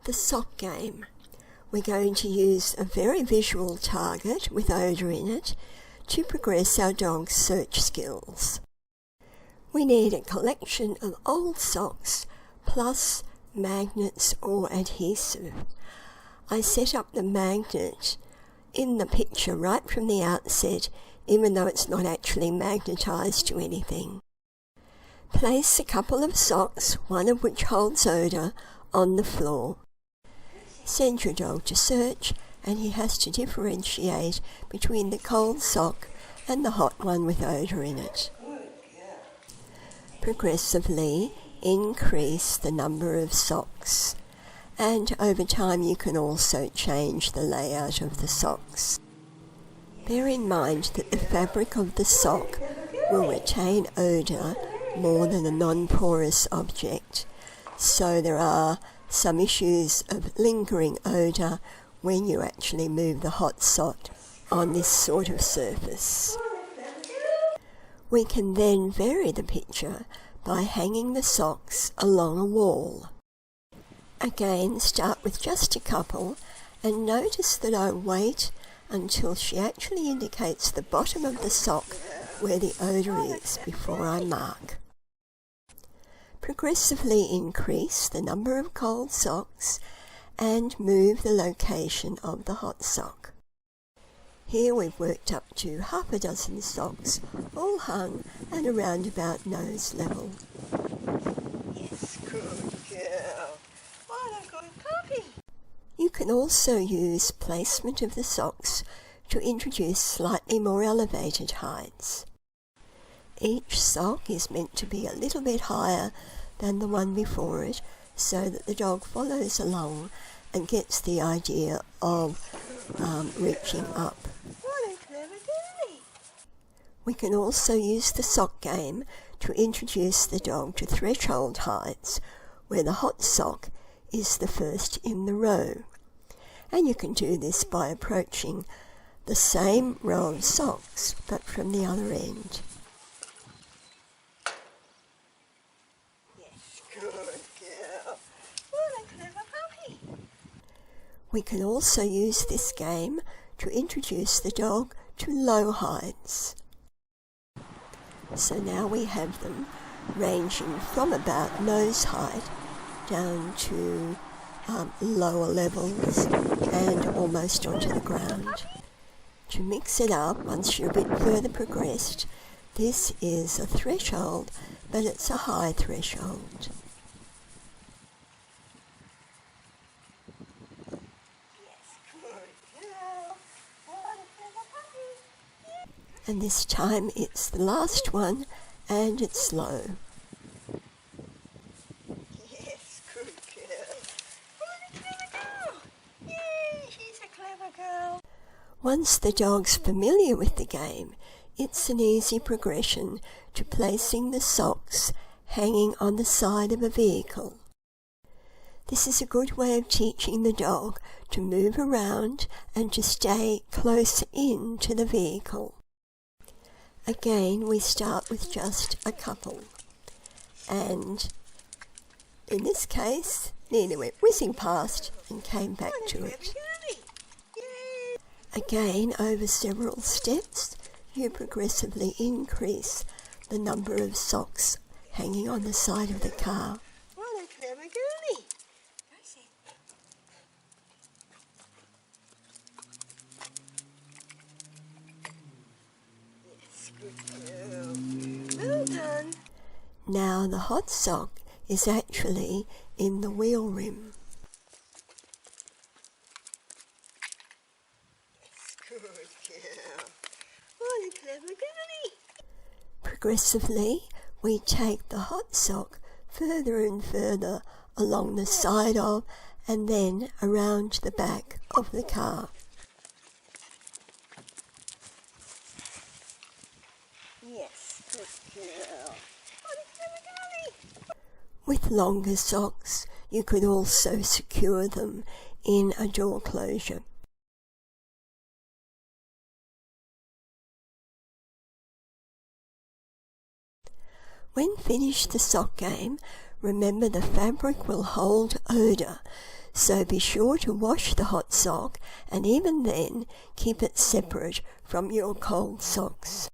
The sock game. We're going to use a very visual target with odour in it to progress our dog's search skills. We need a collection of old socks plus magnets or adhesive. I set up the magnet in the picture right from the outset, even though it's not actually magnetised to anything. Place a couple of socks, one of which holds odour, on the floor. Send your dog to search, and he has to differentiate between the cold sock and the hot one with odour in it. Progressively increase the number of socks, and over time you can also change the layout of the socks. Bear in mind that the fabric of the sock will retain odour more than a non-porous object, so there are some issues of lingering odour when you actually move the hot sock on this sort of surface. We can then vary the picture by hanging the socks along a wall. Again, start with just a couple and notice that I wait until she actually indicates the bottom of the sock where the odour is before I mark. Progressively increase the number of cold socks and move the location of the hot sock. Here we've worked up to half a dozen socks, all hung at around about nose level. Yes, good girl. What a good puppy. You can also use placement of the socks to introduce slightly more elevated heights. Each sock is meant to be a little bit higher than the one before it, so that the dog follows along and gets the idea of reaching up. What a clever girlie. We can also use the sock game to introduce the dog to threshold heights, where the hot sock is the first in the row. And you can do this by approaching the same row of socks, but from the other end. Good girl. What a clever puppy. We can also use this game to introduce the dog to low heights. So now we have them ranging from about nose height down to lower levels and almost onto the ground. To mix it up, once you're a bit further progressed, this is a threshold, but it's a high threshold. And this time it's the last one, and it's low. Yes, good girl. What a clever girl. Yay, she's a clever girl. Once the dog's familiar with the game, it's an easy progression to placing the socks hanging on the side of a vehicle. This is a good way of teaching the dog to move around and to stay close in to the vehicle. Again, we start with just a couple, and in this case, Nina went whizzing past and came back to it. Again, over several steps, you progressively increase the number of socks hanging on the side of the car. What a clever girlie. Yes, good girl. Well done. Now the hot sock is actually in the wheel rim. Good girl. What a clever girlie. Progressively, we take the hot sock further and further along the side of and then around the back of the car. Yes, good girl. What a clever girlie. With longer socks, you could also secure them in a door closure. When finished the sock game, remember the fabric will hold odour, So be sure to wash the hot sock, and even then keep it separate from your cold socks.